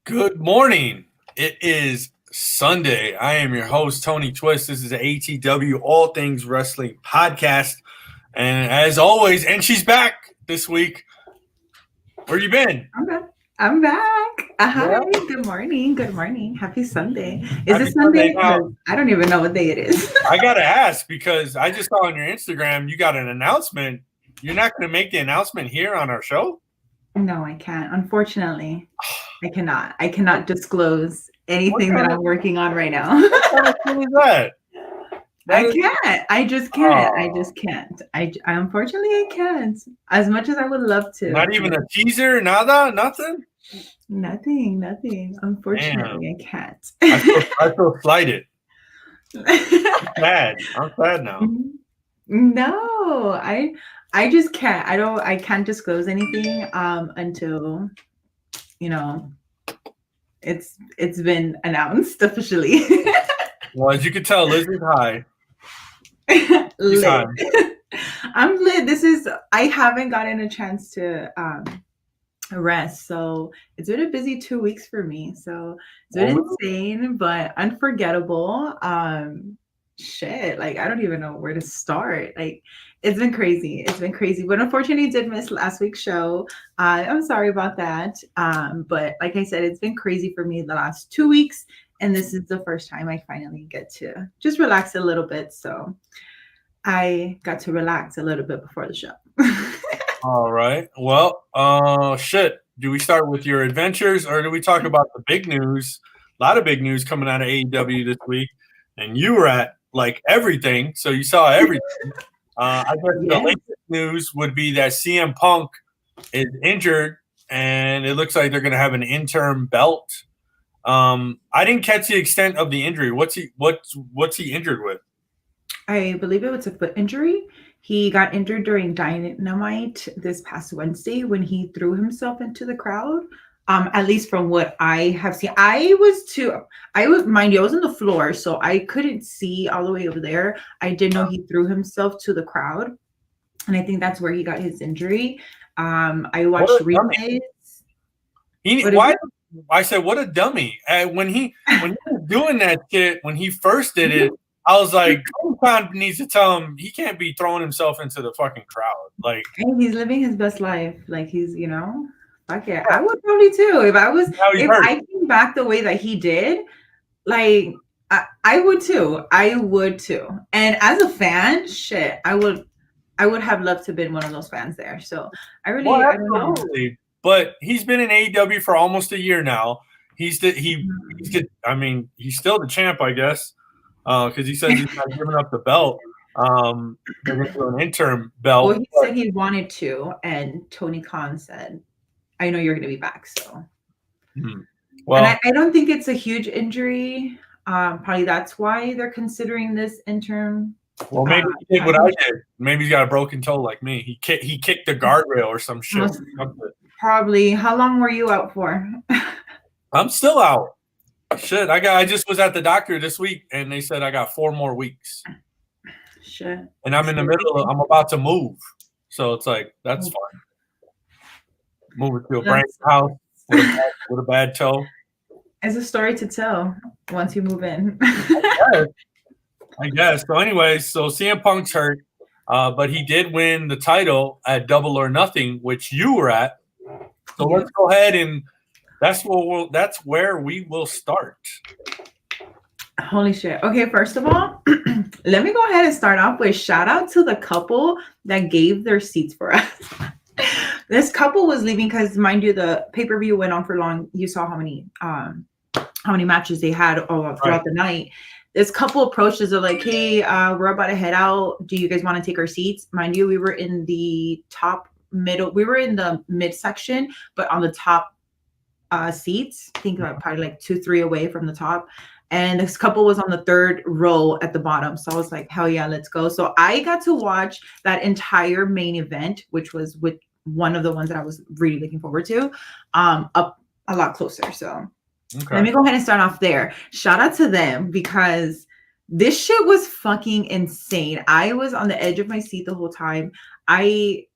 Good morning. It is Sunday. I am your host, Tony Twist. This is the ATW All Things Wrestling podcast. And as always, and she's back this week. Where you been? I'm back. Hi. Yeah. Good morning. Good morning. Happy Sunday. Is Happy it Sunday? Now, I don't even know what day it is. I got to ask because I just saw on your Instagram you got an announcement. You're not going to make the announcement here on our show? No, I can't. Unfortunately, I cannot. I cannot disclose anything that I'm working on right now. What kind of thing is that? I can't. I just can't. I just can't. I unfortunately I can't. As much as I would love to. Not even a teaser, nada, nothing? Nothing. Unfortunately, I can't. I feel slighted. I'm sad now. No, I just can't. I can't disclose anything until it's been announced officially. Well, as you can tell, Liz is high. Lit. I'm lit. I haven't gotten a chance to rest, so it's been a busy 2 weeks for me. So it's been insane, but unforgettable. Shit, like I don't even know where to start. Like it's been crazy. But unfortunately, I did miss last week's show. I'm sorry about that. But like I said, it's been crazy for me the last 2 weeks. And this is the first time I finally get to just relax a little bit. So I got to relax a little bit before the show. All right. Well, shit. Do we start with your adventures or do we talk about the big news? A lot of big news coming out of AEW this week. And you were at like everything. So you saw everything. I guess the latest news would be that CM Punk is injured and it looks like they're going to have an interim belt. I didn't catch the extent of the injury. What's he injured with? I believe it was a foot injury. He got injured during Dynamite this past Wednesday when he threw himself into the crowd. At least from what I have seen, I was mind you, I was on the floor, so I couldn't see all the way over there. I did know he threw himself to the crowd, and I think that's where he got his injury. I watched replays. I said, what a dummy. When he was doing that shit, when he first did it, I was like, Tony needs to tell him he can't be throwing himself into the fucking crowd. Like he's living his best life. Like he's, fuck yeah. I would probably too. If I came back the way that he did, like I would too. And as a fan, shit, I would have loved to have been one of those fans there. So I don't know. But he's been in AEW for almost a year now. He's still the champ, I guess, because he says he's not giving up the belt. They're going to do an interim belt. Well, he said he wanted to, and Tony Khan said, "I know you're going to be back." So, well, and I don't think it's a huge injury. Probably that's why they're considering this interim. Well, maybe he did what I did. Maybe he's got a broken toe like me. He kicked the guardrail or some shit. Probably. How long were you out for? I'm still out. Shit, I just was at the doctor this week, and they said I got 4 more weeks. Shit. And I'm in the middle. I'm about to move, so it's like that's fine. Moving to a brand new house with a bad toe. It's a story to tell once you move in. I guess. So anyways, CM Punk's hurt, but he did win the title at Double or Nothing, which you were at. So let's go ahead and that's where we will start. Holy shit. Okay, first of all, let me go ahead and start off with shout out to the couple that gave their seats for us. This couple was leaving because, mind you, the pay-per-view went on for long. You saw how many matches they had throughout the night. This couple approached us. They're like, "Hey, we're about to head out. Do you guys want to take our seats?" Mind you, we were in the top middle. We were in the mid section, but on the top seats. I think probably like 2-3 away from the top. And this couple was on the 3rd row at the bottom. So I was like, hell yeah, let's go. So I got to watch that entire main event, which was with one of the ones that I was really looking forward to, up a lot closer. So let me go ahead and start off there. Shout out to them because this shit was fucking insane. I was on the edge of my seat the whole time. I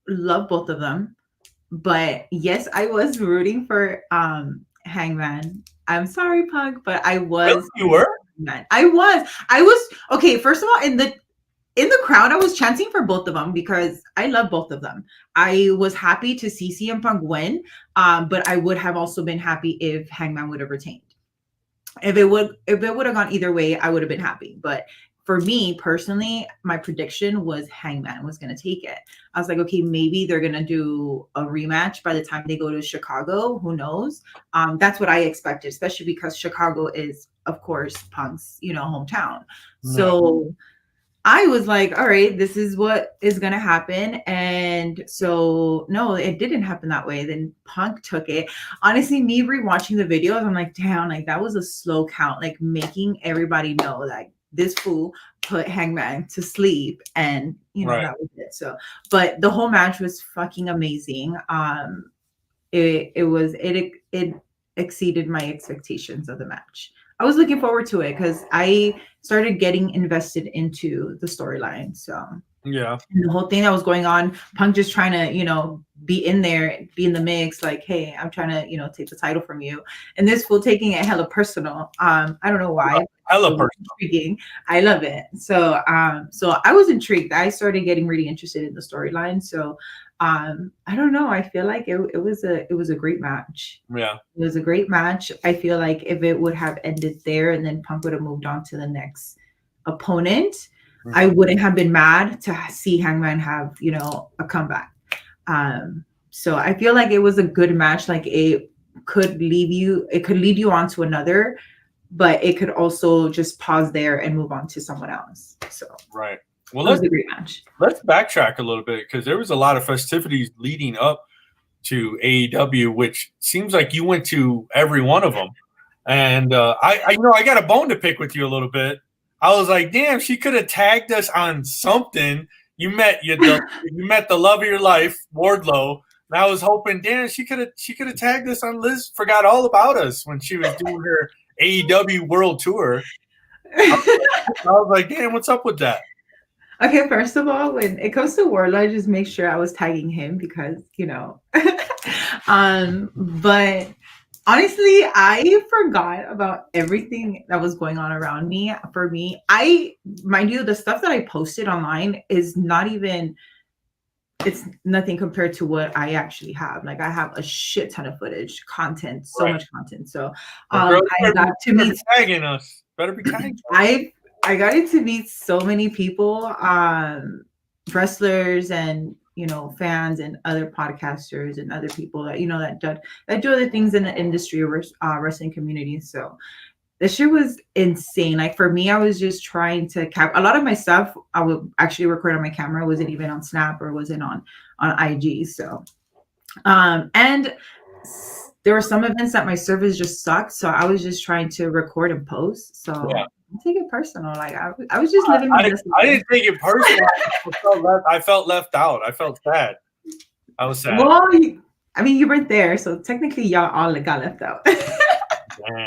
love both of them. But yes, I was rooting for Hangman. I'm sorry, Punk, but I Really? was. You were? Man, I was okay. First of all, in the crowd, I was chanting for both of them because I love both of them. I was happy to see CM Punk win, but I would have also been happy if Hangman would have retained. If it would have gone either way, I would have been happy. But for me personally, my prediction was Hangman was going to take it. I was like, okay, maybe they're going to do a rematch by the time they go to Chicago. Who knows? That's what I expected, especially because Chicago is, of course, Punk's, hometown. So I was like, all right, this is what is going to happen. And so, no, it didn't happen that way. Then Punk took it. Honestly, me rewatching the videos, I'm like, damn, like that was a slow count, like making everybody know that this fool put Hangman to sleep. And, that was it. So, but the whole match was fucking amazing. It exceeded my expectations of the match. I was looking forward to it because I started getting invested into the storyline. So Yeah. and the whole thing that was going on, Punk just trying to, be in there, be in the mix, like, hey, I'm trying to, take the title from you. And this fool taking it hella personal. I don't know why. Hella personal. Intriguing. I love it. So I was intrigued. I started getting really interested in the storyline. So I don't know. I feel like it was a great match. Yeah. It was a great match. I feel like if it would have ended there and then Punk would have moved on to the next opponent, I wouldn't have been mad to see Hangman have, a comeback. So I feel like it was a good match. Like it could lead you on to another, but it could also just pause there and move on to someone else. So right. Well, it was a great match. Let's backtrack a little bit because there was a lot of festivities leading up to AEW, which seems like you went to every one of them. And I got a bone to pick with you a little bit. I was like, damn, she could have tagged us on something. You met the love of your life, Wardlow. And I was hoping, damn, she could have tagged us on Liz. Forgot all about us when she was doing her AEW World Tour. I was like, damn, what's up with that? Okay, first of all, when it comes to Wardlow, I just make sure I was tagging him because, but honestly, I forgot about everything that was going on around me. For me, mind you, the stuff that I posted online is it's nothing compared to what I actually have. Like I have a shit ton of footage, content, so much content. So I got to meet tagging us. Better be tagging. I got to meet so many people, wrestlers and fans and other podcasters and other people that that do other things in the industry or wrestling community. So this shit was insane. Like for me, I was just trying to a lot of my stuff. I would actually record on my camera. Wasn't even on Snap or wasn't on IG. So, and there were some events that my service just sucked. So I was just trying to record and post. So. Yeah. Take it personal. Like I was just living. I didn't take it personal. I felt left out. I felt sad. I was sad. Well, you weren't there, so technically y'all all got left out. Damn.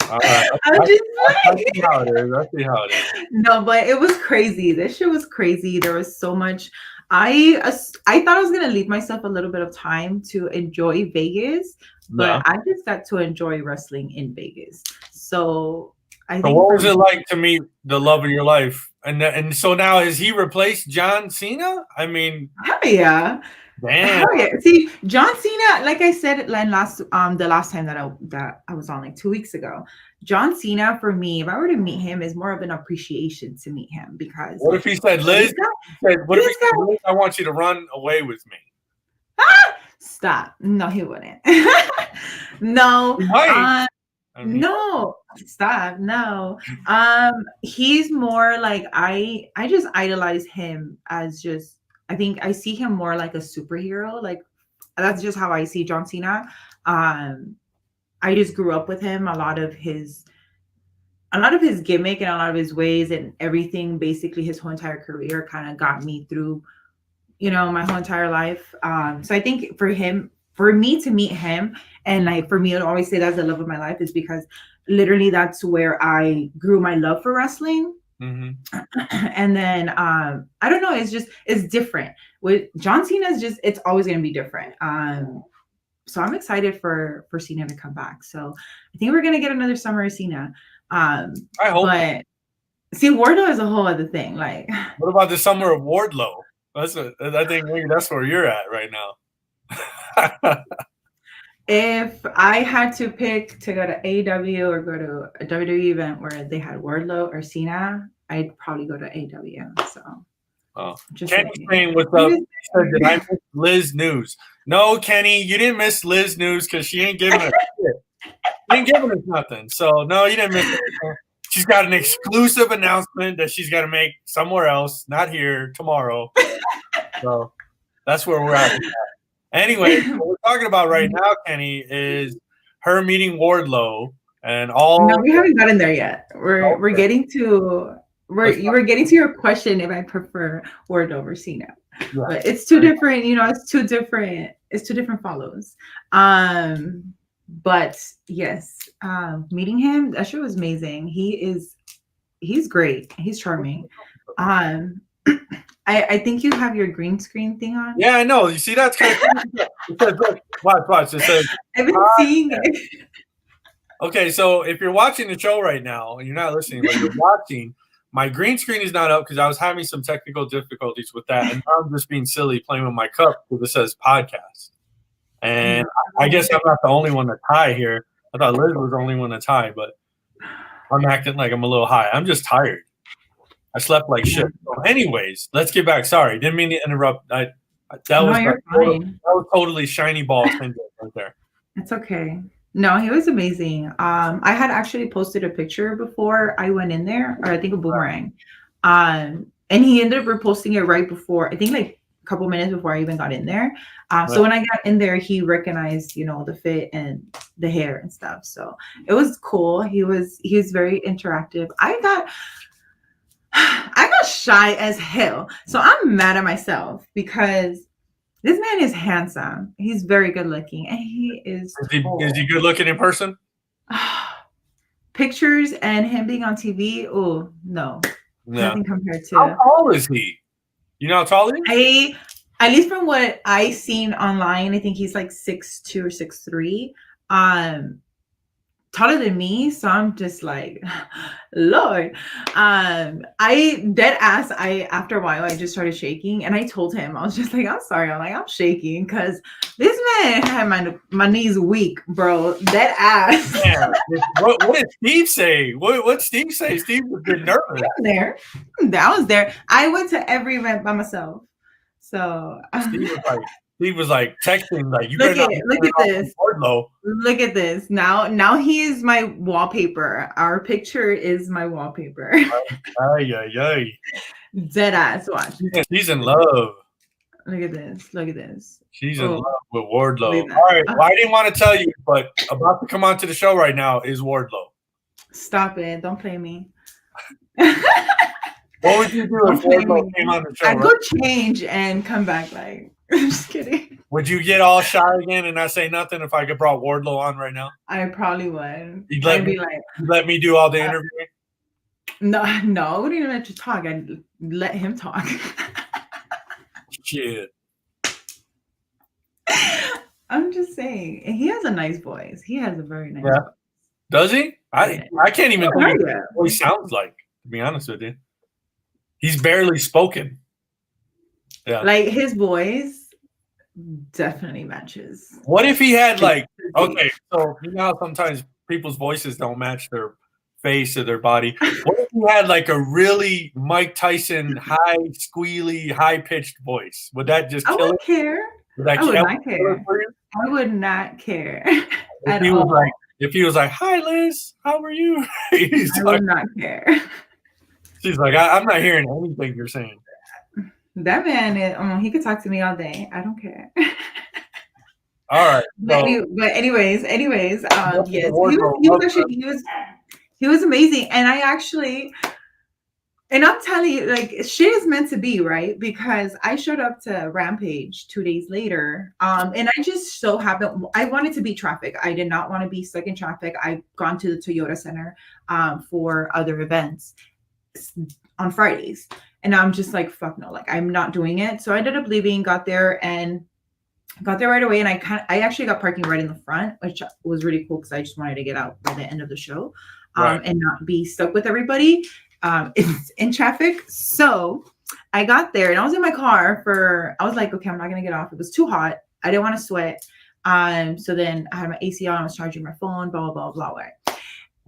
All right. I see how it is. No, but it was crazy. This shit was crazy. There was so much. I thought I was gonna leave myself a little bit of time to enjoy Vegas, but I just got to enjoy wrestling in Vegas. So. So what was it like to meet the love of your life? And so now has he replaced John Cena? I mean, hell yeah. Damn. Hell yeah. See, John Cena, like I said the last time that I was on like 2 weeks ago, John Cena for me, if I were to meet him, is more of an appreciation to meet him because what if he said, Liz? I want you to run away with me. Stop. No, he wouldn't. No. No, stop. No. He's more like I just idolize him as just I think I see him more like a superhero. Like that's just how I see John Cena. I just grew up with him. A lot of his gimmick and a lot of his ways and everything, basically his whole entire career kind of got me through, my whole entire life. So I think for me to meet him and like for me to always say that's the love of my life is because literally that's where I grew my love for wrestling. Mm-hmm. And then I don't know, it's different with John Cena. It's always going to be different. So I'm excited for Cena to come back. So I think we're gonna get another summer of Cena. I hope. But see, Wardlow is a whole other thing. Like, what about the summer of Wardlow? I think maybe that's where you're at right now. if I had to pick to go to AEW or go to a WWE event where they had Wardlow or Cena, I'd probably go to AEW. So, Kenny saying what's up? He said, did I miss Liz news? No, Kenny, you didn't miss Liz news because she ain't giving us shit. She ain't giving us nothing. So no, you didn't miss anything. She's got an exclusive announcement that she's got to make somewhere else, not here, tomorrow. So that's where we're at. Anyway, what we're talking about right now, Kenny, is her meeting Wardlow and all. No, we haven't gotten there yet. We're getting to getting to your question if I prefer Wardlow over Cena. Yeah. But it's two different, it's two different follows. But yes, meeting him, that shit was amazing. He's great. He's charming. I think you have your green screen thing on. Yeah, I know. You see, that's kind of watch. It says, I've been seeing it. Okay, so if you're watching the show right now and you're not listening, but you're watching, my green screen is not up because I was having some technical difficulties with that, and now I'm just being silly playing with my cup because it says podcast. And I guess I'm not the only one to tie here. I thought Liz was the only one to tie, but I'm acting like I'm a little high. I'm just tired. I slept like shit. So anyways, let's get back. Sorry, didn't mean to interrupt. That was totally shiny ball syndrome right there. It's okay. No, he was amazing. I had actually posted a picture before I went in there, or I think a boomerang. And he ended up reposting it right before, I think like a couple minutes before I even got in there. So when I got in there, he recognized, the fit and the hair and stuff. So it was cool. He was very interactive. I got shy as hell. So I'm mad at myself because this man is handsome. He's very good looking, and he is. Is he good looking in person? Pictures and him being on TV. Oh no, nothing compared to. How tall is he? You know how tall he is? At least from what I seen online, I think he's like 6'2" or 6'3". Taller than me, so I'm just like, Lord. After a while I just started shaking, and I told him, I was just like, I'm sorry, I'm shaking because this man had my knees weak, bro. Dead ass. Yeah. What did Steve say? What Steve say? Steve was getting nervous. I was there. I went to every event by myself. So Steve was like texting, like, you look at this. Look at this. Now he is my wallpaper. Our picture is my wallpaper. Ay. Dead ass. Watch. She's in love. Look at this. She's in love with Wardlow. All right. Well, I didn't want to tell you, but about to come on to the show right now is Wardlow. Stop it. Don't play me. What would you do if Wardlow came on the show? I'd go change and come back like. I'm just kidding. Would you get all shy again and not say nothing if I could brought Wardlow on right now? I probably would. You'd let me do all the interviewing? No, I wouldn't even let you talk. I'd let him talk. Shit. I'm just saying. He has a nice voice. He has a very nice voice. Does he? I can't even think what he sounds like, to be honest with you. He's barely spoken. Yeah. Like his voice definitely matches. What if he had okay, so you know how sometimes people's voices don't match their face or their body. What if he had like a really Mike Tyson high squealy, high pitched voice? Would that just kill it? Care. I would not care. I would not care at all. If he was like, "Hi Liz, how are you?" I would not care. She's like, I'm not hearing anything you're saying. That man, he could talk to me all day. I don't care. All right. But anyways, yes, he was amazing, and I'm telling you, like, shit is meant to be, right? Because I showed up to Rampage 2 days later, and I just so happened I wanted to beat traffic. I did not want to be stuck in traffic. I've gone to the Toyota Center for other events on Fridays. And I'm just like, fuck no, like I'm not doing it. So I ended up leaving, got there, and got there right away, and I actually got parking right in the front, which was really cool because I just wanted to get out by the end of the show, and not be stuck with everybody in traffic. So I got there and I was in my car I was like, okay, I'm not gonna get off. It was too hot. I didn't want to sweat. So then I had my AC on. I was charging my phone. Blah blah blah blah.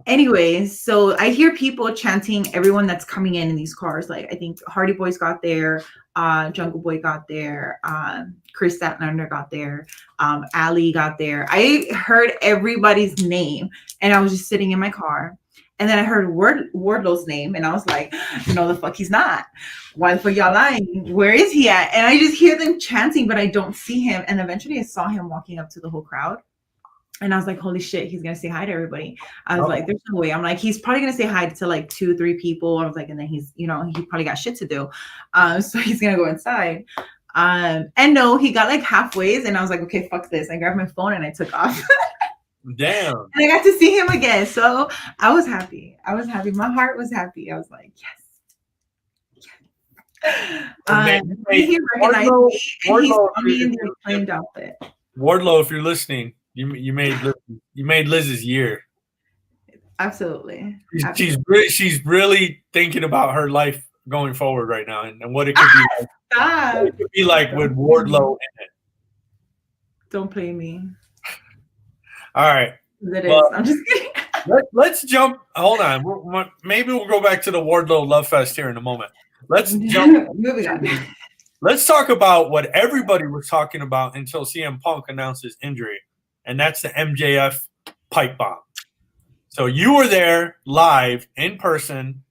Anyways, so I hear people chanting everyone that's coming in these cars. Like I think Hardy Boys got there, Jungle Boy got there, Chris Statlander got there, Ali got there. I heard everybody's name, and I was just sitting in my car. And then I heard Wardlow's name, and I was like, no, the fuck he's not. Why the fuck y'all lying? Where is he at? And I just hear them chanting, but I don't see him. And eventually I saw him walking up to the whole crowd. And I was like, holy shit, he's going to say hi to everybody. I was like, there's no way. I'm like, he's probably going to say hi to like 2-3 people. I was like, and then he's, he probably got shit to do. So he's going to go inside. And no, he got like halfway. And I was like, okay, fuck this. I grabbed my phone and I took off. Damn. And I got to see him again. So I was happy. My heart was happy. I was like, yes. He recognized me, and he saw me in the acclaimed outfit. Wardlow, if you're listening, you made Liz's year. Absolutely. She's really thinking about her life going forward right now and what it could be like. What it could be like with Wardlow in it. Don't play me. All right. I'm just kidding. Let's jump. Hold on. Maybe we'll go back to the Wardlow Love Fest here in a moment. Let's jump. Moving on. Let's talk about what everybody was talking about until CM Punk announced his injury, and that's the MJF pipe bomb. So you were there live in person.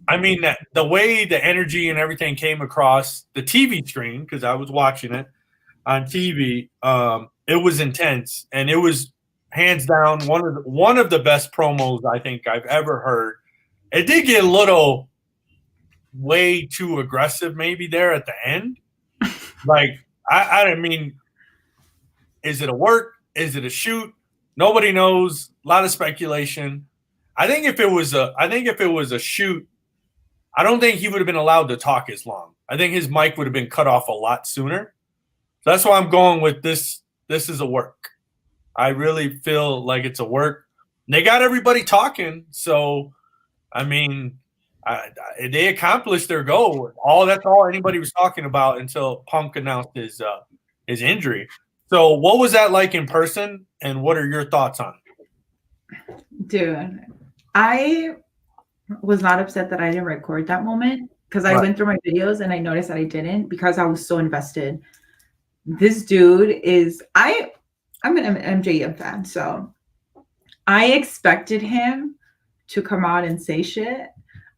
I mean, the way the energy and everything came across the TV screen, because I was watching it on TV, it was intense, and it was hands down one of the best promos I think I've ever heard. It did get a little way too aggressive maybe there at the end. Like, I mean, is it a work? Is it a shoot? Nobody knows. A lot of speculation. I think if it was a shoot, I don't think he would have been allowed to talk as long. I think his mic would have been cut off a lot sooner. So that's why I'm going with this. This is a work. I really feel like it's a work. They got everybody talking. So, I mean, they accomplished their goal. That's all anybody was talking about until Punk announced his injury. So what was that like in person, and what are your thoughts on it? Dude, I was not upset that I didn't record that moment, because I went through my videos and I noticed that I didn't, because I was so invested. This dude is I'm an MJF fan, so I expected him to come out and say shit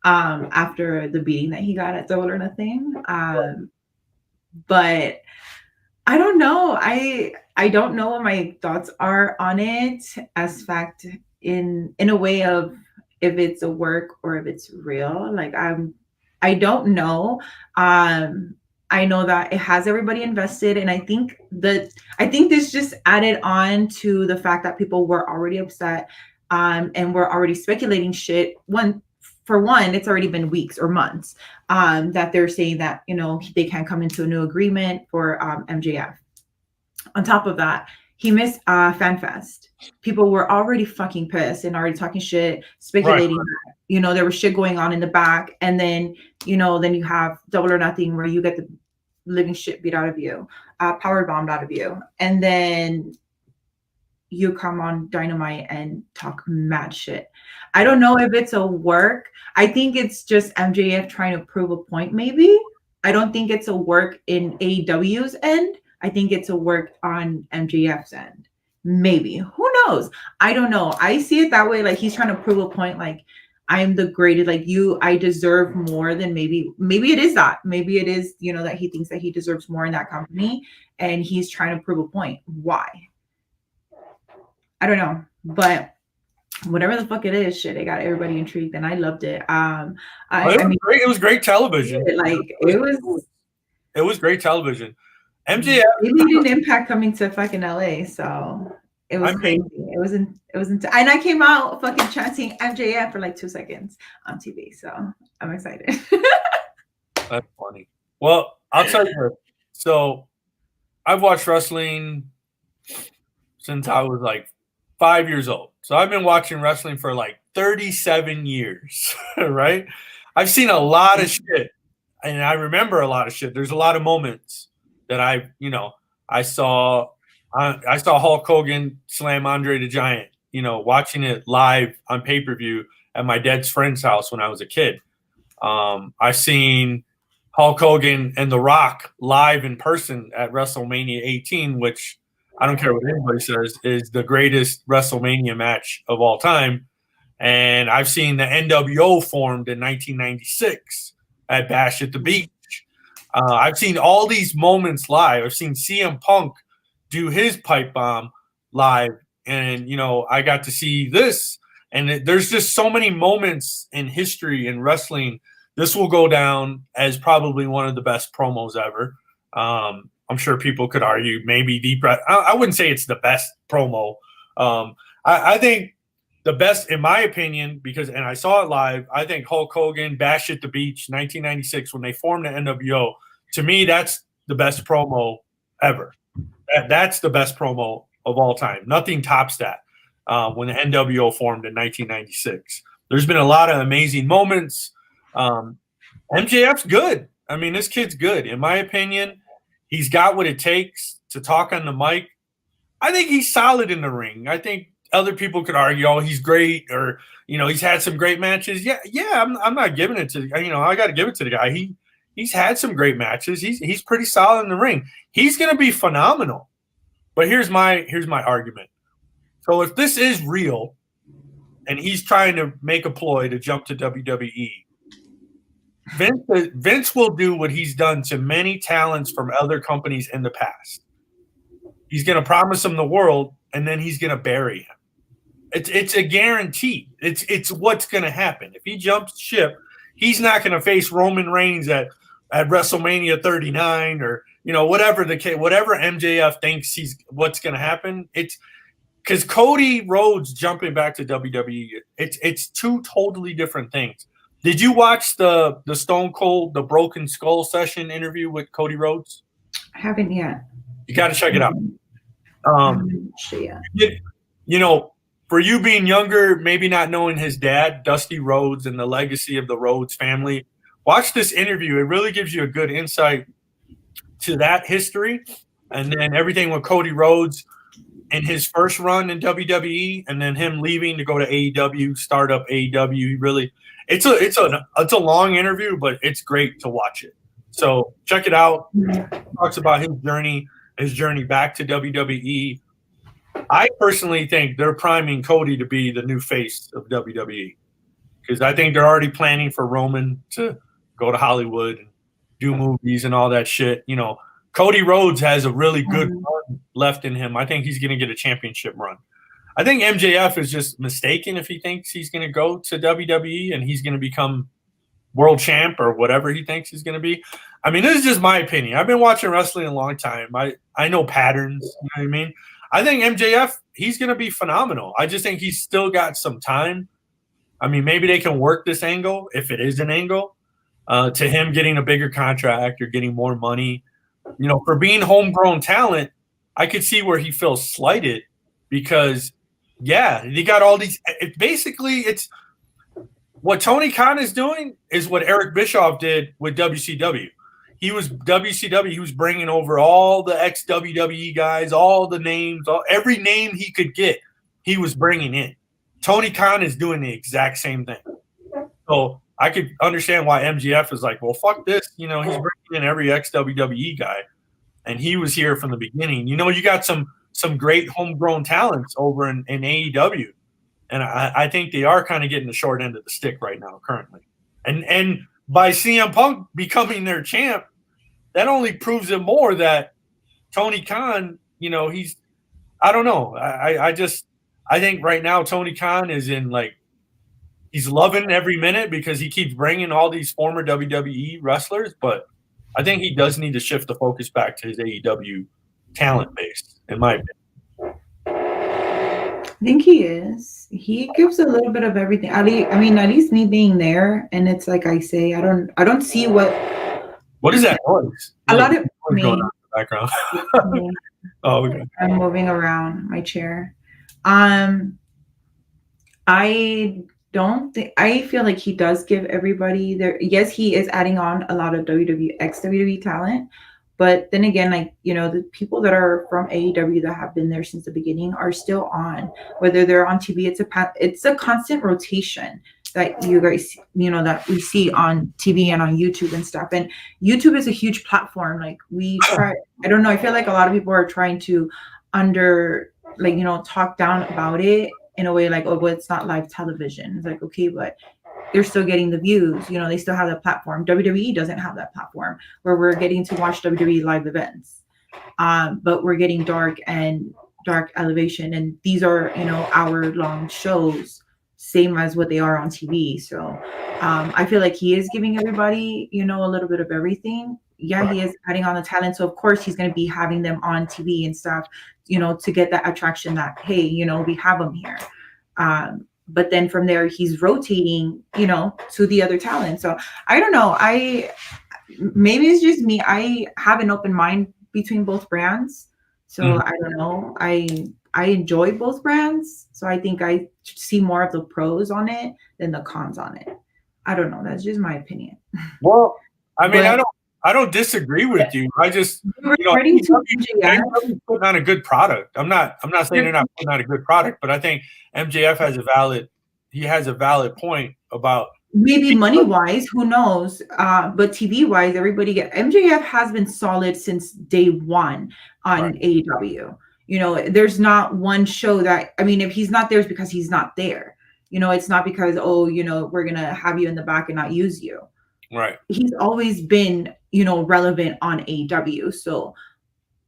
after the beating that he got at Double or Nothing. But I don't know. I don't know what my thoughts are on it as fact in a way of if it's a work or if it's real. Like I don't know. I know that it has everybody invested, and I think this just added on to the fact that people were already upset, and were already speculating shit. For one, it's already been weeks or months that they're saying that they can't come into a new agreement for MJF. On top of that, he missed FanFest. People were already fucking pissed and already talking shit, speculating that, there was shit going on in the back, and then then you have Double or Nothing where you get the living shit beat out of you, power bombed out of you, and then you come on Dynamite and talk mad shit. I don't know if it's a work. I think it's just MJF trying to prove a point, maybe. I don't think it's a work in AEW's end. I think it's a work on MJF's end. Maybe. Who knows? I don't know. I see it that way. Like, he's trying to prove a point, like, I'm the greatest, like I deserve more than maybe it is that. Maybe it is, that he thinks that he deserves more in that company, and he's trying to prove a point. Why? I don't know. But whatever the fuck it is, shit, it got everybody intrigued, and I loved it. It was great television. It was great television. MJF made an impact coming to fucking LA, so it was crazy. It wasn't, and I came out fucking chanting MJF for like 2 seconds on TV, so I'm excited. That's funny. Well, I'll tell you. So I've watched wrestling since I was like 5 years old. So I've been watching wrestling for like 37 years, right? I've seen a lot of shit, and I remember a lot of shit. There's a lot of moments that I saw Hulk Hogan slam Andre the Giant, watching it live on pay-per-view at my dad's friend's house when I was a kid. I've seen Hulk Hogan and The Rock live in person at WrestleMania 18, which I don't care what anybody says is the greatest WrestleMania match of all time. And I've seen the NWO formed in 1996 at Bash at the Beach. I've seen all these moments live. I've seen CM Punk do his pipe bomb live. And, I got to see this. And there's just so many moments in history in wrestling. This will go down as probably one of the best promos ever. I'm sure people could argue maybe I wouldn't say it's the best promo. I think the best, in my opinion, and I saw it live, I think Hulk Hogan, Bash at the Beach, 1996, when they formed the NWO, to me, that's the best promo ever. That's the best promo of all time. Nothing tops that when the NWO formed in 1996. There's been a lot of amazing moments. MJF's good. I mean, this kid's good. In my opinion, he's got what it takes to talk on the mic. I think he's solid in the ring. I think other people could argue, oh, he's great, or, he's had some great matches. Yeah, I'm not giving it to, I got to give it to the guy. He's had some great matches. He's pretty solid in the ring. He's going to be phenomenal. But here's my argument. So if this is real and he's trying to make a ploy to jump to WWE, Vince will do what he's done to many talents from other companies in the past. He's going to promise them the world, and then he's going to bury him. It's a guarantee. It's what's going to happen. If he jumps ship, he's not going to face Roman Reigns at WrestleMania 39 or whatever whatever MJF thinks what's going to happen. It's because Cody Rhodes jumping back to WWE. It's two totally different things. Did you watch the Stone Cold, the Broken Skull session interview with Cody Rhodes? I haven't yet. You got to check it out. For you being younger, maybe not knowing his dad, Dusty Rhodes, and the legacy of the Rhodes family, watch this interview. It really gives you a good insight to that history, and then everything with Cody Rhodes in his first run in WWE, and then him leaving to go to AEW, start up AEW. It's a long interview, but it's great to watch it. So check it out. It talks about his journey back to WWE. I personally think they're priming Cody to be the new face of WWE because I think they're already planning for Roman to go to Hollywood and do movies and all that shit. Cody Rhodes has a really good run left in him. I think he's going to get a championship run. I think MJF is just mistaken if he thinks he's going to go to WWE and he's going to become world champ or whatever he thinks he's going to be. I mean, this is just my opinion. I've been watching wrestling a long time. I know patterns. You know what I mean? I think MJF, he's going to be phenomenal. I just think he's still got some time. I mean, maybe they can work this angle, if it is an angle, to him getting a bigger contract or getting more money. For being homegrown talent, I could see where he feels slighted because, they got all these. It's what Tony Khan is doing is what Eric Bischoff did with WCW. He was WCW. He was bringing over all the ex-WWE guys, all the names, every name he could get, he was bringing in. Tony Khan is doing the exact same thing. So I could understand why MJF is like, well, fuck this. He's bringing in every ex-WWE guy, and he was here from the beginning. You got some great homegrown talents over in AEW, and I think they are kind of getting the short end of the stick right now currently. And by CM Punk becoming their champ, that only proves it more that Tony Khan, he's – I don't know. I think right now Tony Khan is in he's loving every minute because he keeps bringing all these former WWE wrestlers, but I think he does need to shift the focus back to his AEW talent base, in my opinion. I think he is. He gives a little bit of everything. At least me being there, and it's like I say, I don't see what. What is that noise? A lot of background. Me. Oh, okay. I'm moving around my chair. I don't think I feel like he does give everybody there. Yes, he is adding on a lot of WWE ex-WWE talent, but then again, like the people that are from AEW that have been there since the beginning are still on. Whether they're on TV, it's a constant rotation that you guys that we see on TV and on YouTube and stuff. And YouTube is a huge platform. Like we try, I don't know. I feel like a lot of people are trying to talk down about it in a way like, oh, well, it's not live television. It's like, okay, but they're still getting the views. They still have the platform. WWE doesn't have that platform where we're getting to watch WWE live events. But we're getting Dark Elevation, and these are hour-long shows, same as what they are on TV. So I feel like he is giving everybody a little bit of everything. Yeah, he is adding on the talent, so of course he's going to be having them on TV and stuff, to get that attraction that, hey, we have them here. But then from there he's rotating to the other talent. So I don't know, maybe it's just me. I have an open mind between both brands, so I don't know, I enjoy both brands, so I think I see more of the pros on it than the cons on it. I don't know, that's just my opinion. Well, I mean, I don't disagree with you. I just AEW's putting on a good product. I'm not saying they're not putting on a good product, but I think MJF has a valid point about maybe money wise, who knows? But TV wise, MJF has been solid since day one on AEW. There's not one show that, I mean, if he's not there, it's because he's not there. It's not because, we're gonna have you in the back and not use you. Right. He's always been, relevant on AEW. So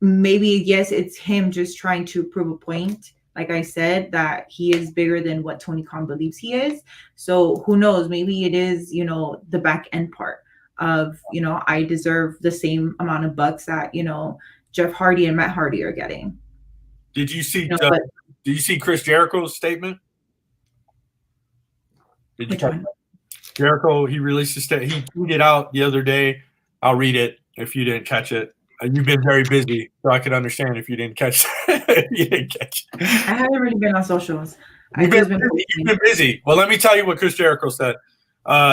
maybe, yes, it's him just trying to prove a point. Like I said, that he is bigger than what Tony Khan believes he is. So who knows? Maybe it is, the back end part of, I deserve the same amount of bucks that, Jeff Hardy and Matt Hardy are getting. Did you see Chris Jericho's statement? Which one? Jericho, he released a statement. He tweeted out the other day. I'll read it if you didn't catch it. You've been very busy, so I could understand if you didn't catch it. I haven't really been on socials. You've been busy. Well, let me tell you what Chris Jericho said.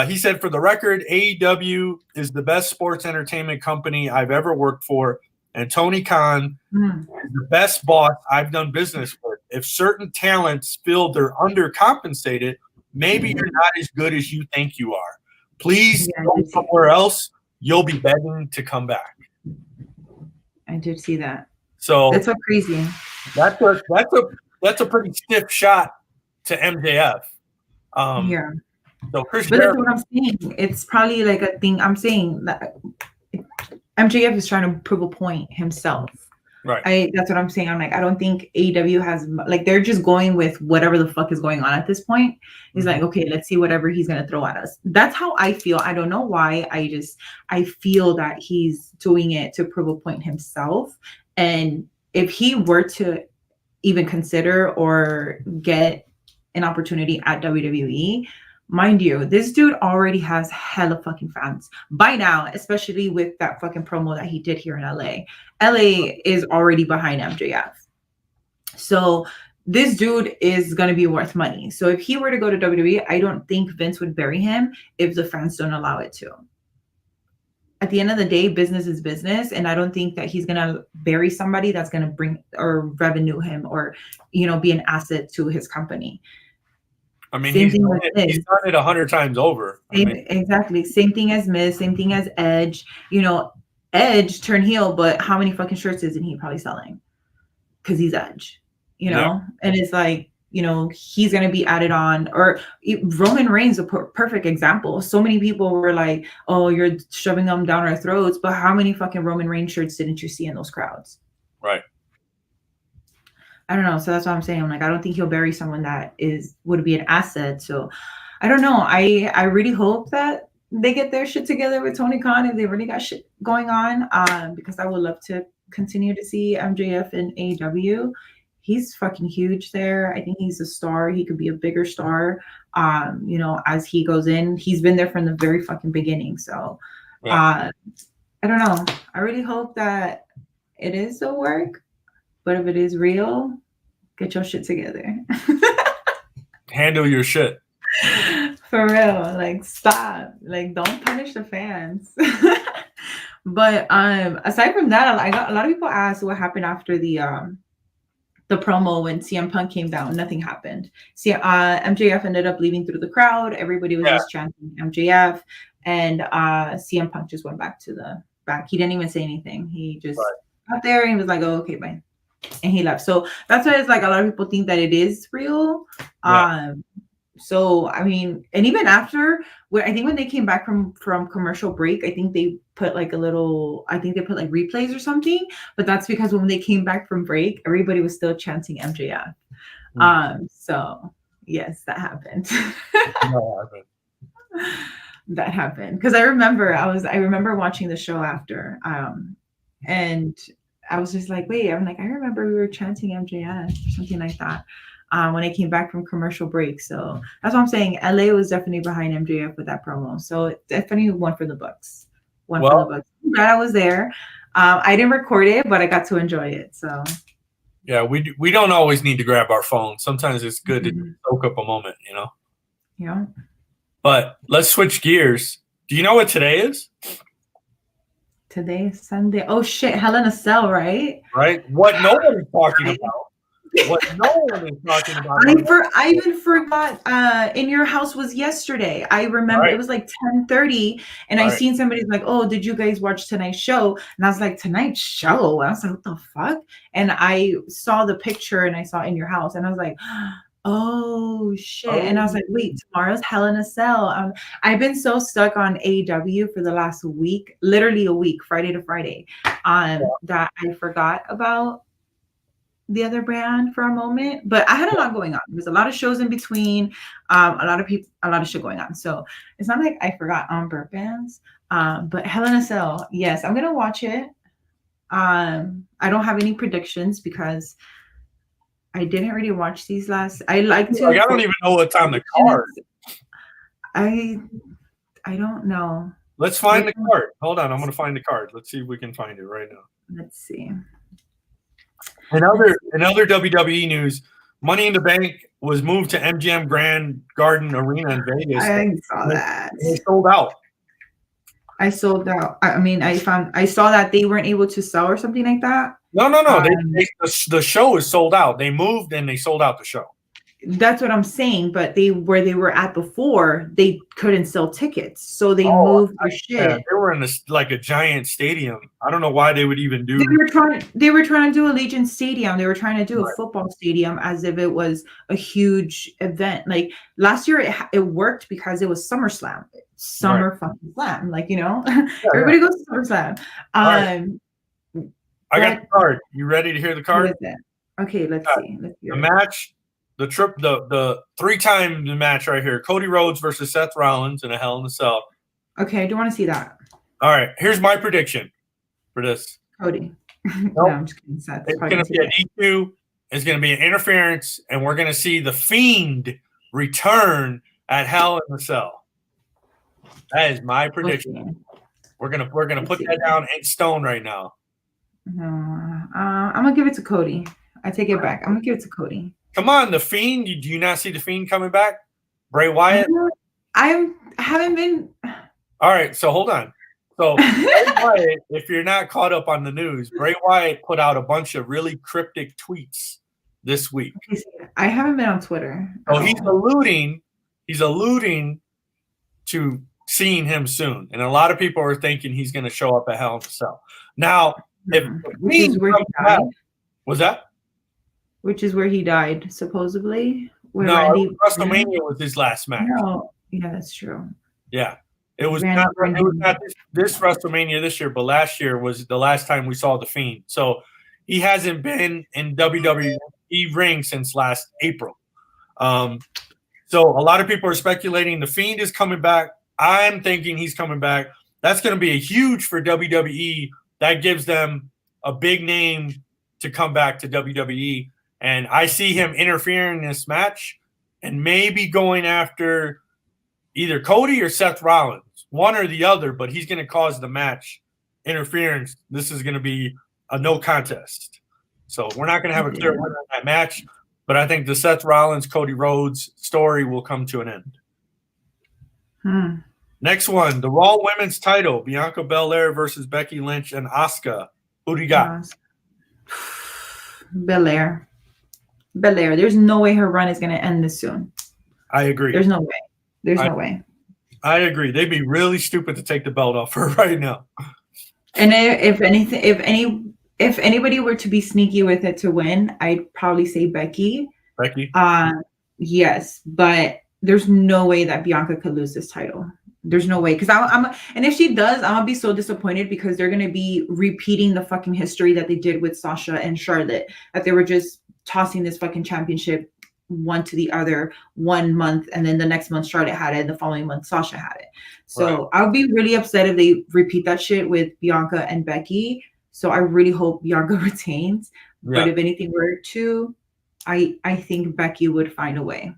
He said, for the record, AEW is the best sports entertainment company I've ever worked for, and Tony Khan is the best boss I've done business with. If certain talents feel they're undercompensated, maybe you're not as good as you think you are. Please go somewhere else. You'll be begging to come back. I did see that. So that's so crazy. That's a pretty stiff shot to MJF. Yeah. So Chris, but that's what I'm saying. It's probably like a thing. I'm saying that MJF is trying to prove a point himself. Right. That's what I'm saying. I'm like, I don't think AEW has, like, they're just going with whatever the fuck is going on at this point. He's like, okay, let's see whatever he's gonna throw at us. That's how I feel. I don't know why. I feel that he's doing it to prove a point himself. And if he were to even consider or get an opportunity at WWE, mind you, this dude already has hella fucking fans by now, especially with that fucking promo that he did here in LA. LA is already behind MJF. So this dude is going to be worth money. So if he were to go to WWE, I don't think Vince would bury him if the fans don't allow it to. At the end of the day, business is business. And I don't think that he's going to bury somebody that's going to bring or revenue him or, be an asset to his company. I mean, he's done it 100 times over. Exactly. Same thing as Miz, same thing as Edge. Edge turned heel, but how many fucking shirts isn't he probably selling? Because he's Edge, And it's like, he's going to be added on. Or Roman Reigns, a perfect example. So many people were like, oh, you're shoving them down our throats. But how many fucking Roman Reigns shirts didn't you see in those crowds? Right. I don't know. So that's what I'm saying. I'm like, I don't think he'll bury someone that would be an asset. So I don't know. I really hope that they get their shit together with Tony Khan if they really got shit going on. Because I would love to continue to see MJF in AEW. He's fucking huge there. I think he's a star. He could be a bigger star. As he goes in, he's been there from the very fucking beginning. So I don't know. I really hope that it is the work, but if it is real, get your shit together. Handle your shit. For real, like stop, like don't punish the fans. But aside from that, I got a lot of people asked what happened after the promo when CM Punk came down. Nothing happened. See, MJF ended up leaving through the crowd. Everybody was just chanting MJF, and CM Punk just went back to the back. He didn't even say anything. He just got there and he was like, "Oh, okay, bye," and he left. So that's why it's like a lot of people think that it is real. So I mean, and even after, I think when they came back from commercial break, I think they put like replays or something. But that's because when they came back from break, everybody was still chanting MJF. So yes, that happened. That happened because I remember watching the show after, and I was just like, wait, I'm like, I remember we were chanting MJF or something like that. When I came back from commercial break. So that's what I'm saying. LA was definitely behind MJF with that promo. So it's definitely one for the books. For the books. I'm glad I was there. I didn't record it, but I got to enjoy it. So yeah, we don't always need to grab our phone. Sometimes it's good to soak up a moment, you know? Yeah. But let's switch gears. Do you know what today is? Today is Sunday. Oh shit, Hell in a Cell, right? Right? What nobody's talking about. What no one is talking about. I even forgot In Your House was yesterday. I remember it was like 10:30 and I seen somebody's like, oh, did you guys watch tonight's show? And I was like, tonight's show? I was like, what the fuck? And I saw the picture and I saw In Your House and I was like, oh shit. And I was like, wait, tomorrow's Hell in a Cell. I've been so stuck on AEW for the last week, literally a week, Friday to Friday, that I forgot about the other brand for a moment, but I had a lot going on. There's a lot of shows in between, a lot of shit going on. So it's not like I forgot on bands. But Hell in a Cell, yes, I'm gonna watch it. I don't have any predictions because I didn't really watch these last. I like to. I don't even know what's on the card. I don't know. Let's find the card. Hold on, I'm gonna find the card. Let's see if we can find it right now. Let's see. In other WWE news, Money in the Bank was moved to MGM Grand Garden Arena in Vegas. I saw that. It sold out. I sold out. I mean, I saw that they weren't able to sell or something like that. No. The show is sold out. They moved and they sold out the show. That's what I'm saying. But where they were at before, they couldn't sell tickets, so they moved their shit. Yeah, they were in a giant stadium. I don't know why they would even do. They were trying to do Allegiant Stadium. They were trying to do a football stadium as if it was a huge event. Like last year, it worked because it was SummerSlam. Fucking Slam. Like everybody goes to SummerSlam. I got the card. You ready to hear the card? What is it? Okay, let's see. The match. The 3-time match right here. Cody Rhodes versus Seth Rollins in a Hell in a Cell. Okay, I do want to see that. All right, here's my prediction for this. Cody. Nope. No, I'm just kidding. Seth. It's going to be an DQ. It's going to be an interference, and we're going to see the Fiend return at Hell in a Cell. That is my prediction. Okay. We're gonna put that down in stone right now. No, I'm gonna give it to Cody. I take it back. I'm gonna give it to Cody. Come on, the Fiend. Do you not see the Fiend coming back? Bray Wyatt? I haven't been. All right, so hold on. So Bray Wyatt, if you're not caught up on the news, Bray Wyatt put out a bunch of really cryptic tweets this week. I haven't been on Twitter. So he's alluding to seeing him soon. And a lot of people are thinking he's going to show up at Hell in a Cell. Now, if was that? Which is where he died, supposedly. WrestleMania was his last match. No, yeah, that's true. Yeah, it was not this WrestleMania this year, but last year was the last time we saw the Fiend. So he hasn't been in WWE ring since last April. So a lot of people are speculating the Fiend is coming back. I'm thinking he's coming back. That's going to be a huge for WWE. That gives them a big name to come back to WWE. And I see him interfering in this match and maybe going after either Cody or Seth Rollins, one or the other, but he's going to cause the match interference. This is going to be a no contest. So we're not going to have a clear winner in that match, but I think the Seth Rollins, Cody Rhodes story will come to an end. Next one, the Raw Women's title, Bianca Bel Air versus Becky Lynch and Asuka. Who do you got? Bel Air. Bel Air. There's no way her run is going to end this soon. I agree. There's no way. There's no way. I agree. They'd be really stupid to take the belt off her right now. And if anybody were to be sneaky with it to win, I'd probably say Becky. Becky? Yes, but there's no way that Bianca could lose this title. There's no way. Because and if she does, I'm gonna be so disappointed because they're gonna be repeating the fucking history that they did with Sasha and Charlotte, that they were just tossing this fucking championship one to the other 1 month, and then the next month Charlotte had it, and the following month Sasha had it. So I'll be really upset if they repeat that shit with Bianca and Becky. So I really hope Bianca retains. Yeah. But if anything were to, I think Becky would find a way.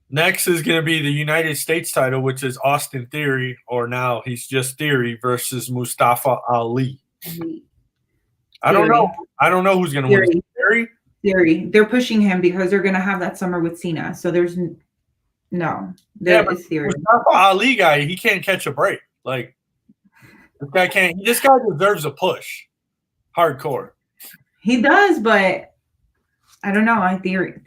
Next is going to be the United States title, which is Austin Theory, or now he's just Theory, versus Mustafa Ali. I don't know. I don't know who's going to win. Theory. They're pushing him because they're going to have that summer with Cena. So there's it's Theory. Mustafa Ali guy, he can't catch a break. Like, this guy can't. This guy deserves a push. Hardcore. He does, but I don't know. Theory.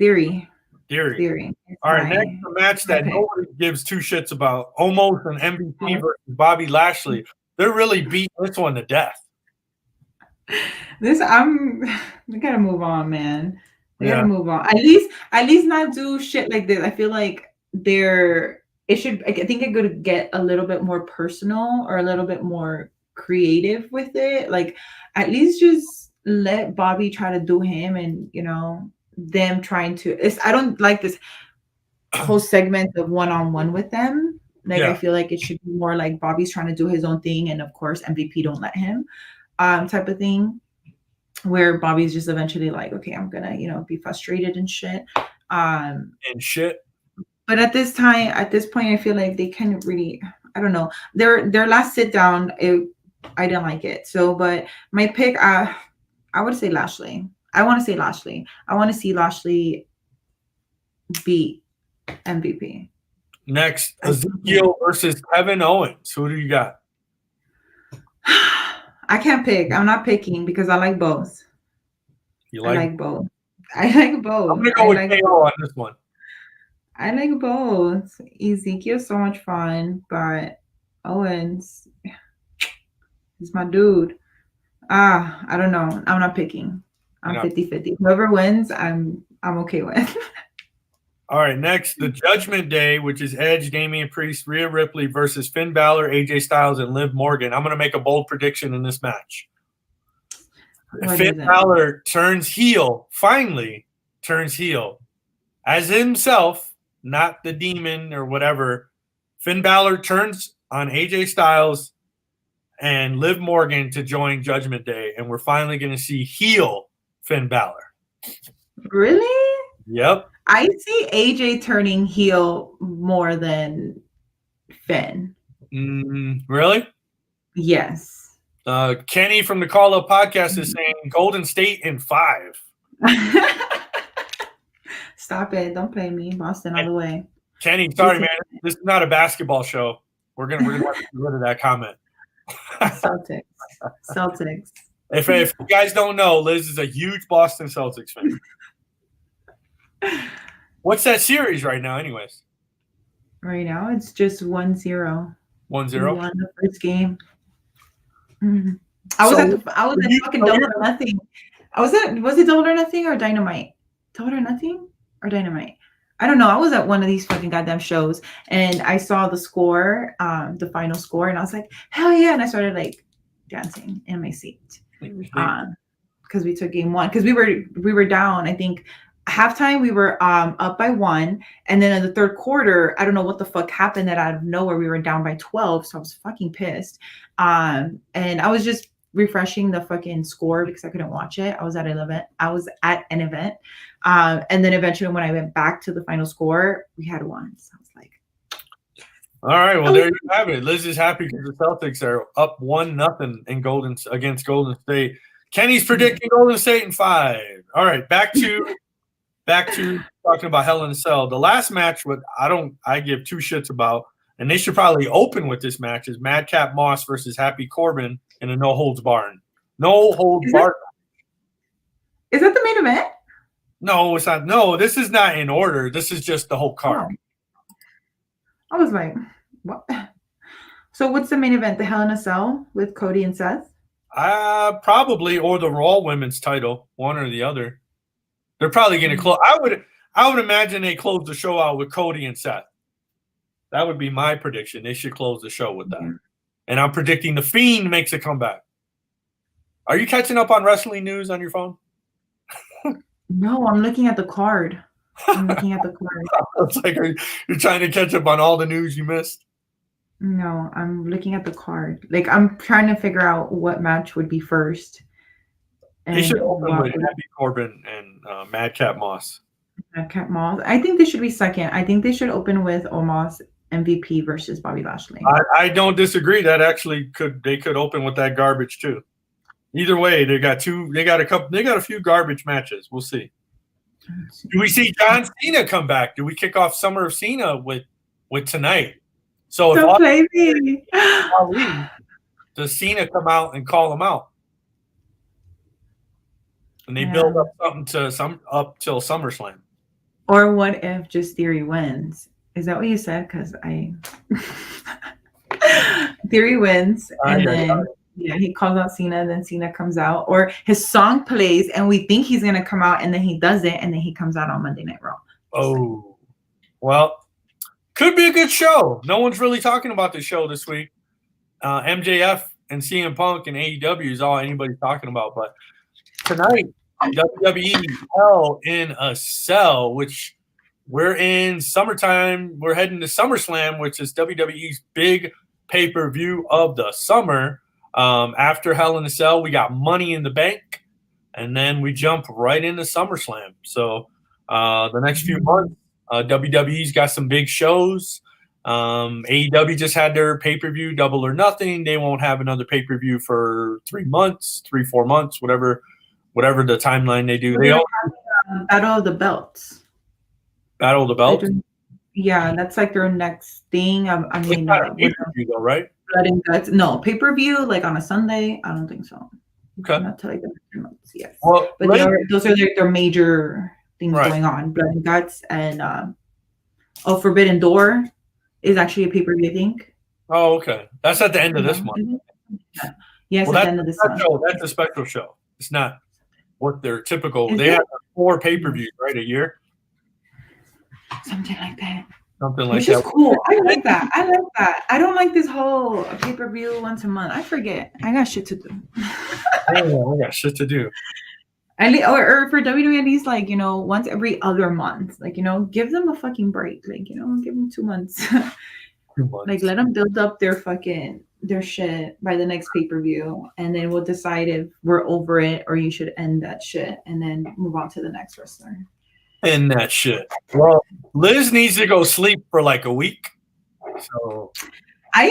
All right, next a match that nobody gives two shits about. Omos and MVP versus Bobby Lashley. They're really beating this one to death. We gotta move on, man. We gotta move on. At least not do shit like this. I feel like I think it could get a little bit more personal or a little bit more creative with it. Like, at least just let Bobby try to do him, and them trying to. I don't like this whole segment of one-on-one with them. Like, I feel like it should be more like Bobby's trying to do his own thing, and of course MVP don't let him, type of thing, where Bobby's just eventually like, okay, I'm gonna be frustrated and shit. But at this point, I feel like they kind of really, I don't know, their last sit down, I didn't like it. So, but my pick, I would say Lashley. I want to say Lashley. I want to see Lashley beat MVP. Next, Ezekiel versus Kevin Owens. Who do you got? I can't pick. I'm not picking because I like both. I like both. I'm going to go with KO on this one. I like both. Ezekiel's so much fun, but Owens is my dude. I don't know. I'm not picking. I'm 50-50. Whoever wins, I'm okay with. All right, next, the Judgment Day, which is Edge, Damian Priest, Rhea Ripley versus Finn Balor, AJ Styles, and Liv Morgan. I'm going to make a bold prediction in this match. Finn Balor finally turns heel as himself, not the demon or whatever. Finn Balor turns on AJ Styles and Liv Morgan to join Judgment Day, and we're finally going to see heel Finn Balor. Really? Yep. I see AJ turning heel more than Finn. Really? Yes. Kenny from the Call Up Podcast is saying Golden State in 5. Stop it. Don't play me. Boston all the way. Kenny, sorry, man. This is not a basketball show. We're gonna have to get rid of that comment. Celtics. If you guys don't know, Liz is a huge Boston Celtics fan. What's that series right now, anyways? Right now, it's just 1-0. 1-0? We won the first game. Mm-hmm. I was at fucking Double or Nothing. Was it Double or Nothing or Dynamite? Double or Nothing or Dynamite? I don't know. I was at one of these fucking goddamn shows, and I saw the score, the final score, and I was like, hell yeah. And I started like dancing in my seat. Because we took game 1. Because we were down, I think halftime we were up by 1, and then in the third quarter, I don't know what the fuck happened that out of nowhere we were down by 12, so I was fucking pissed. And I was just refreshing the fucking score because I couldn't watch it. I was at an event. And then eventually when I went back to the final score, we had won. So I was like, all right, well, there you have it. Liz is happy because the Celtics are up 1-0 against Golden State. Kenny's predicting Golden State in 5. All right, back to talking about Hell in a Cell. The last match, what I give two shits about, and they should probably open with this match, is Madcap Moss versus Happy Corbin in a no holds barred. No holds barred. Is that the main event? No, it's not. No, this is not in order. This is just the whole card. Oh. I was like, what? So what's the main event? The Hell in a Cell with Cody and Seth? Probably, or the Raw Women's title, one or the other. They're probably going to close. I would imagine they close the show out with Cody and Seth. That would be my prediction. They should close the show with that. Yeah. And I'm predicting The Fiend makes a comeback. Are you catching up on wrestling news on your phone? No, I'm looking at the card. It's like you're trying to catch up on all the news you missed. No, I'm looking at the card. Like, I'm trying to figure out what match would be first. They should open with Happy Corbin and Madcap Moss. Madcap Moss. I think they should be second. I think they should open with Omos MVP versus Bobby Lashley. I don't disagree. That actually they could open with that garbage too. Either way, they got a few garbage matches. We'll see. Do we see John Cena come back? Do we kick off Summer of Cena with tonight? So does Cena come out and call him out? And they build up something up till SummerSlam. Or what if just Theory wins? Is that what you said? Because Theory wins, and then he calls out Cena, and then Cena comes out, or his song plays, and we think he's gonna come out, and then he doesn't, and then he comes out on Monday Night Raw. Oh, well. Could be a good show. No one's really talking about the show this week. MJF and CM Punk and AEW is all anybody's talking about. But tonight, WWE Hell in a Cell, which we're in summertime. We're heading to SummerSlam, which is WWE's big pay-per-view of the summer. After Hell in a Cell, we got Money in the Bank, and then we jump right into SummerSlam. So the next few months, WWE's got some big shows. AEW just had their pay-per-view, Double or Nothing. They won't have another pay-per-view for 4 months, whatever the timeline they do. They all Battle of the Belts. Battle of the Belts? Yeah, that's like their next thing. I mean, it's not a pay-per-view though, right? Blood and Guts. No, pay-per-view like on a Sunday. I don't think so. Okay. Not till like the 3 months. Yes. Well, but those are like their major things going on. Blood and Guts and Forbidden Door is actually a pay-per-view, I think. Oh, okay. That's at the end of this month. Yeah. Yes, at the end of this month. That's a special show. It's not what their typical. They have 4 pay-per-views, right, a year. Something like that. Which is cool. I like that. I don't like this whole pay-per-view once a month. I forget. I got shit to do. I got shit to do. Or for WWE, at least, like, once every other month. Like, give them a fucking break. Like, give them 2 months. 2 months. Like, let them build up their shit by the next pay-per-view. And then we'll decide if we're over it or you should end that shit and then move on to the next wrestler. End that shit. Well, Liz needs to go sleep for like a week. So I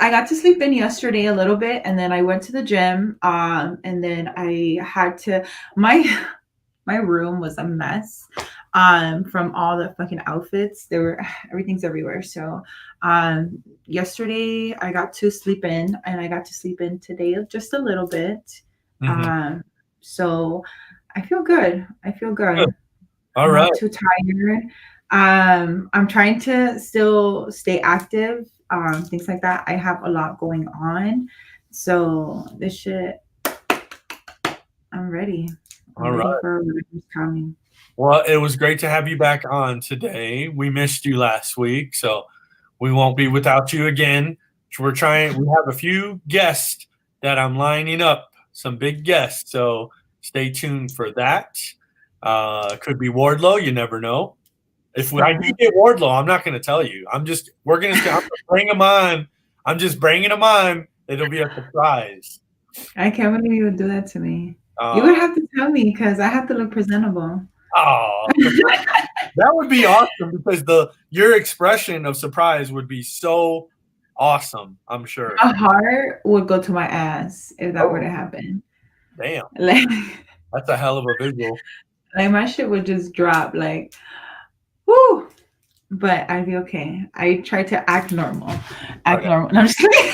got to sleep in yesterday a little bit, and then I went to the gym. And then I had to my room was a mess. From all the fucking outfits. Everything's everywhere. So yesterday I got to sleep in, and I got to sleep in today just a little bit. Mm-hmm. So I feel good. Good. All right. Not too tired. I'm trying to still stay active. Things like that. I have a lot going on. So this shit, I'm ready. All right. For whatever's coming. Well, it was great to have you back on today. We missed you last week, so we won't be without you again. We have a few guests that I'm lining up, some big guests. So stay tuned for that. Could be Wardlow. You never know. If I do get Wardlow, I'm not going to tell you. I'm just bring him on. I'm just bringing him on. It'll be a surprise. I can't believe you would do that to me. You would have to tell me because I have to look presentable. Oh, that would be awesome because your expression of surprise would be so awesome, I'm sure. My heart would go to my ass if that were to happen. Damn. Like, That's a hell of a visual. like my shit would just drop. Like, whoo. But I'd be okay. I try to act normal. Normal. No, I'm just kidding.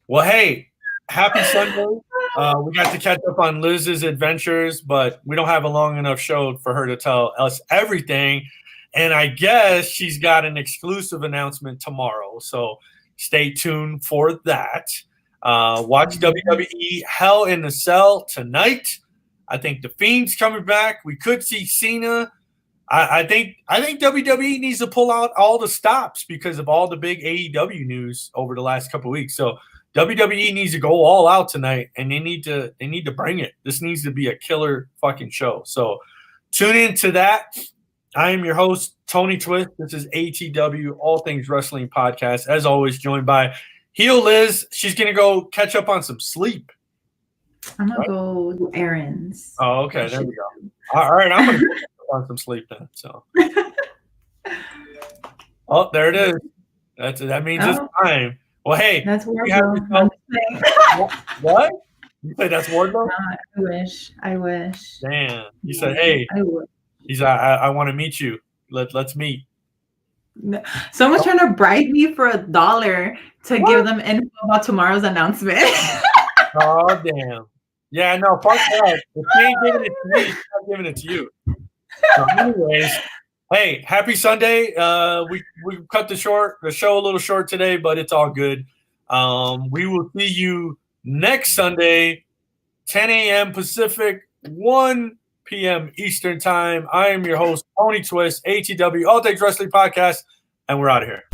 Well, hey, happy Sunday. We got to catch up on Liz's adventures, but we don't have a long enough show for her to tell us everything. And I guess she's got an exclusive announcement tomorrow. So stay tuned for that. Watch WWE Hell in the Cell tonight. I think The Fiend's coming back. We could see Cena. I think WWE needs to pull out all the stops because of all the big AEW news over the last couple of weeks. So WWE needs to go all out tonight, and they need to bring it. This needs to be a killer fucking show. So tune in to that. I am your host, Tony Twist. This is ATW, All Things Wrestling Podcast. As always, joined by Heel Liz. She's gonna go catch up on some sleep. I'm gonna go do errands. Oh, okay. There we go. All right, I'm gonna go on some sleep then. So, oh, there it is. That means it's time. Well, hey, that's Wardlow. What? You say that's Wardlow? I wish. Damn. You said, hey. I would. He's I want to meet you. Let's meet. Someone's trying to bribe me for $1 to give them info about tomorrow's announcement. Oh damn. Yeah, no, fuck that. If she ain't giving it to me, she's not giving it to you. So anyways, hey, happy Sunday. We cut the show a little short today, but it's all good. We will see you next Sunday, 10 a.m. Pacific, 1 p.m. Eastern Time. I am your host, Tony Twist, ATW, All Things Wrestling Podcast, and we're out of here.